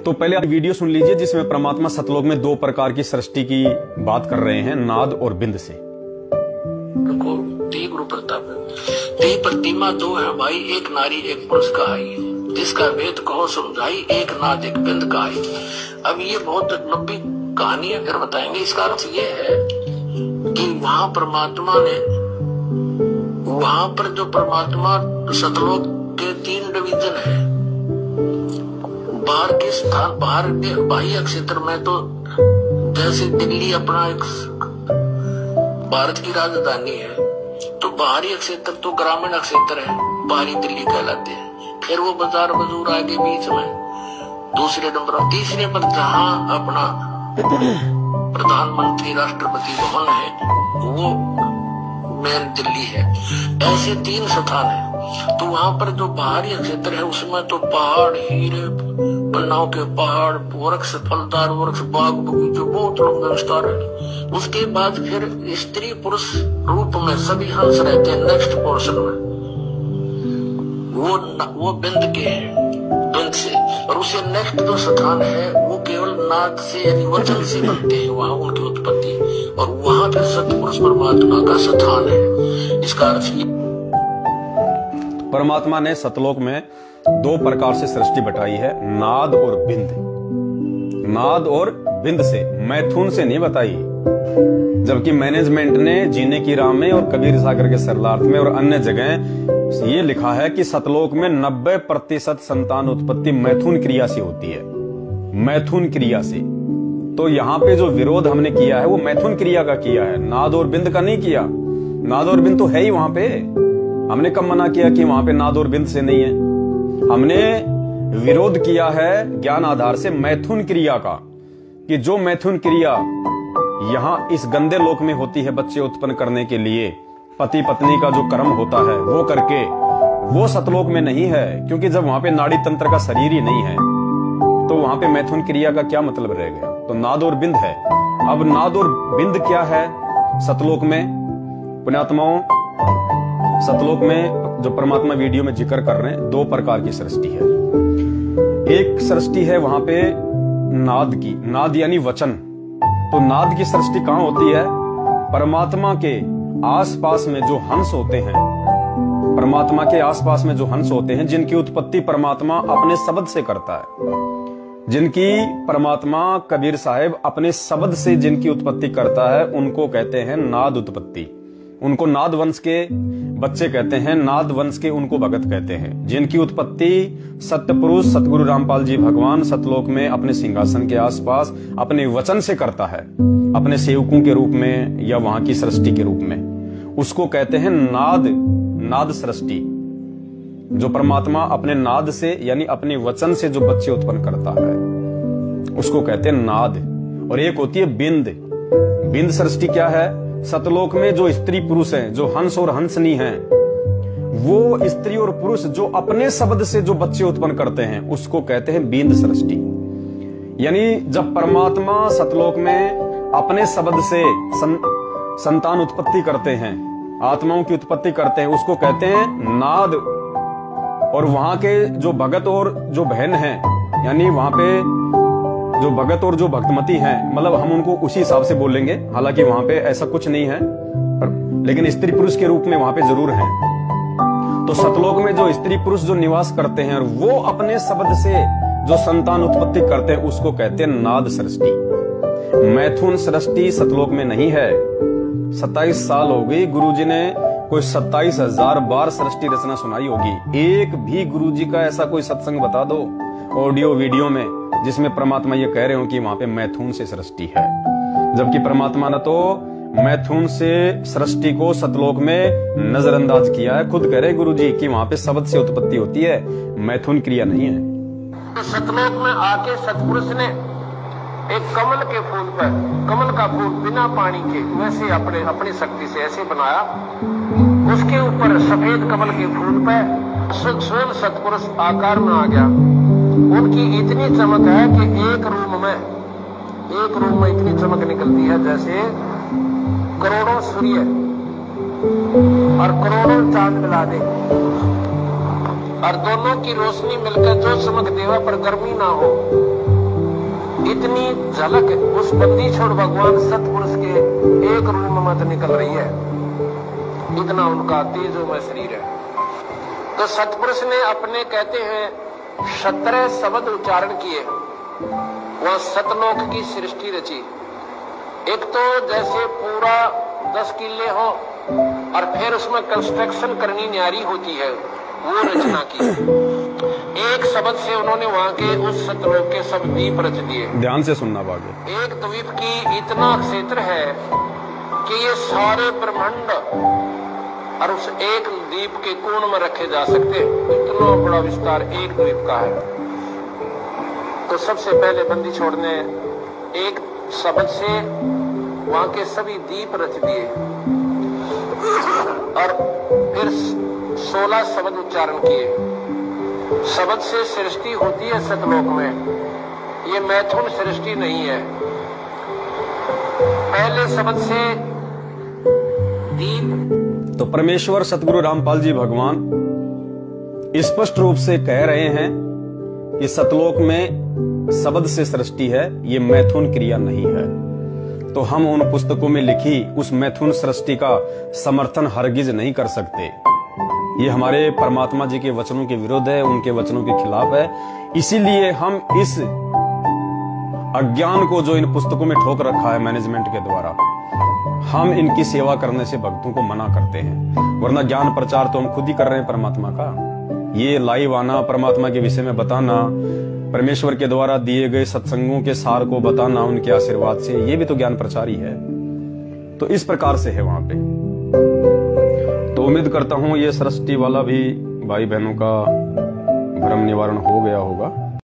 तो पहले आप वीडियो सुन लीजिए जिसमें परमात्मा सतलोक में दो प्रकार की सृष्टि की बात कर रहे हैं, नाद और बिंद से। गुरु प्रताप ती प्रतिमा दो है भाई, एक नारी एक पुरुष का आई, जिसका वेद कहो समझाई, एक नाद एक बिंद का आई। अब ये बहुत लंबी कहानी अगर बताएंगे, इसका अर्थ ये है कि वहां परमात्मा ने, वहां पर जो परमात्मा सतलोक के 3 डिवीजन है, बाहर के स्थान, बाहर के बाह्य क्षेत्र में तो जैसे दिल्ली अपना एक भारत की राजधानी है, तो बाहरी क्षेत्र तो ग्रामीण क्षेत्र है, बाहरी दिल्ली कहलाते हैं। फिर वो बाजार मजूर आगे बीच में दूसरे नंबर, तीसरे पर जहां अपना प्रधानमंत्री राष्ट्रपति भवन है वो मेन दिल्ली है। ऐसे 3 स्थान है। तो वहां पर जो बाहरी क्षेत्र है उसमें तो पहाड़, हीरे, पन्नाओं के पहाड़, वृक्ष, फलदार वृक्ष, बाग बगीचे, बहुत लंबे विस्तार है। उसके बाद फिर स्त्री पुरुष रूप में सभी हंस रहते हैं। नेक्स्ट पोर्शन में वो बिंद के हैं, बिंद से, और उसे नेक्स्ट जो स्थान है वो केवल नाद से यानी वचन से बनते हैं, वहां उनकी उत्पत्ति, और वहां फिर सतपुरुष परमात्मा का स्थान है। इसका अर्थ ये, परमात्मा ने सतलोक में 2 प्रकार से सृष्टि बताई है, नाद और बिंद। नाद और बिंद से, मैथुन से नहीं बताई। जबकि मैनेजमेंट ने जीने की राह में और कबीर सागर के सरलार्थ में और अन्य जगह ये लिखा है कि सतलोक में 90% संतान उत्पत्ति मैथुन क्रिया से होती है, मैथुन क्रिया से। तो यहाँ पे जो विरोध हमने किया है वो मैथुन क्रिया का किया है, नाद और बिंद का नहीं किया। नाद और बिंद तो है ही वहां पे। हमने कब मना किया कि वहां पे नाद और बिंद से नहीं है? हमने विरोध किया है ज्ञान आधार से मैथुन क्रिया का, कि जो मैथुन क्रिया यहां इस गंदे लोक में होती है बच्चे उत्पन्न करने के लिए, पति पत्नी का जो कर्म होता है वो करके, वो सतलोक में नहीं है। क्योंकि जब वहां पे नाड़ी तंत्र का शरीर ही नहीं है तो वहां पे मैथुन क्रिया का क्या मतलब रह गया? तो नाद और बिंद है। अब नाद और बिंद क्या है सतलोक में? पुण्यात्माओं, सतलोक में जो परमात्मा वीडियो में जिक्र कर रहे हैं 2 प्रकार की सृष्टि है। एक सृष्टि है वहां पे नाद की, नाद यानी वचन। तो नाद की सृष्टि कहां होती है? परमात्मा के आसपास में जो हंस होते हैं, परमात्मा के आसपास में जो हंस होते हैं, जिनकी उत्पत्ति परमात्मा अपने शब्द से करता है, जिनकी परमात्मा कबीर साहेब अपने शब्द से जिनकी उत्पत्ति करता है, उनको कहते हैं नाद उत्पत्ति। उनको नाद वंश के बच्चे कहते हैं, नाद वंश के उनको भगत कहते हैं, जिनकी उत्पत्ति सत्यपुरुष सतगुरु रामपाल जी भगवान सतलोक में अपने सिंहासन के आसपास अपने वचन से करता है, अपने सेवकों के रूप में या वहां की सृष्टि के रूप में। उसको कहते हैं नाद, नाद सृष्टि। जो परमात्मा अपने नाद से यानी अपने वचन से जो बच्चे उत्पन्न करता है उसको कहते हैं नाद। और एक होती है बिंद। बिंद सृष्टि क्या है? सतलोक में जो स्त्री पुरुष हैं, जो हंस और हंसनी हैं, वो स्त्री और पुरुष जो अपने शब्द से जो बच्चे उत्पन्न करते हैं उसको कहते हैं बिंद सृष्टि। यानी जब परमात्मा सतलोक में अपने शब्द से संतान उत्पत्ति करते हैं, आत्माओं की उत्पत्ति करते हैं, उसको कहते हैं नाद। और वहां के जो भगत और जो बहन हैं, यानी वहां पे जो भगत और जो भक्तमती हैं, मतलब हम उनको उसी हिसाब से बोलेंगे, हालांकि वहां पे ऐसा कुछ नहीं है, लेकिन स्त्री पुरुष के रूप में वहां पे जरूर है। तो सतलोक में जो स्त्री पुरुष जो निवास करते हैं और वो अपने शब्द से जो संतान उत्पत्ति करते हैं उसको कहते हैं नाद सृष्टि। मैथुन सृष्टि सतलोक में नहीं है। 27 साल हो गई गुरुजी ने कोई 27,000 बार सृष्टि रचना सुनाई होगी। एक भी गुरुजी का ऐसा कोई सत्संग बता दो ऑडियो वीडियो में जिसमें परमात्मा ये कह रहे हो कि वहां पे मैथुन से सृष्टि है। जबकि परमात्मा ने तो मैथुन से सृष्टि को सतलोक में नजरअंदाज किया है। खुद कह रहे गुरुजी कि वहां पे शब्द से उत्पत्ति होती है, मैथुन क्रिया नहीं है। सतलोक में आके सतपुरुष ने एक कमल के फूल पर, कमल का फूल बिना पानी के वैसे अपनी शक्ति से ऐसे बनाया, उसके ऊपर सफेद कमल के फूल पर स्वयं सतपुरुष आकार में आ गया। उनकी इतनी चमक है कि एक रूम में इतनी चमक निकलती है जैसे करोड़ों सूर्य और करोड़ों चांद मिला दे। और दोनों की रोशनी मिलकर जो चमक देवा पर गर्मी ना हो, इतनी झलक उस बंदी छोड़ भगवान सतपुरुष के एक रूप में तो निकल रही है। इतना उनका तेजोमय शरीर है। तो सतपुरुष ने अपने कहते हैं 17 शब्द उच्चारण किए, वह सतलोक की सृष्टि रची। एक तो जैसे पूरा 10 किले हो और फिर उसमें कंस्ट्रक्शन करनी न्यारी होती है, वो रचना की। एक शब्द से उन्होंने वहां के उस सतलोक के सब द्वीप रच दिए। ध्यान से सुनना बाकी। एक द्वीप की इतना क्षेत्र है कि ये सारे ब्रह्मांड और उस एक द्वीप के कोण में रखे जा सकते हैं। इतना बड़ा विस्तार एक द्वीप का है। तो सबसे पहले बंदी छोड़ ने एक शब्द से वहां के सभी द्वीप रच दिए और फिर 16 शब्द उच्चारण किए। शब्द से सृष्टि होती है सतलोक में, ये मैथुन सृष्टि नहीं है। पहले शब्द से दीप। तो परमेश्वर सतगुरु रामपाल जी भगवान स्पष्ट रूप से कह रहे हैं कि सतलोक में शब्द से सृष्टि है, ये मैथुन क्रिया नहीं है। तो हम उन पुस्तकों में लिखी उस मैथुन सृष्टि का समर्थन हरगिज नहीं कर सकते। ये हमारे परमात्मा जी के वचनों के विरुद्ध है, उनके वचनों के खिलाफ है। इसीलिए हम इस अज्ञान को जो इन पुस्तकों में ठोक रखा है मैनेजमेंट के द्वारा, हम इनकी सेवा करने से भक्तों को मना करते हैं। वरना ज्ञान प्रचार तो हम खुद ही कर रहे हैं परमात्मा का। ये लाइव आना, परमात्मा के विषय में बताना, परमेश्वर के द्वारा दिए गए सत्संगों के सार को बताना उनके आशीर्वाद से, ये भी तो ज्ञान प्रचार ही है। तो इस प्रकार से है वहां पे। तो उम्मीद करता हूं ये सृष्टि वाला भी भाई बहनों का भ्रम निवारण हो गया होगा।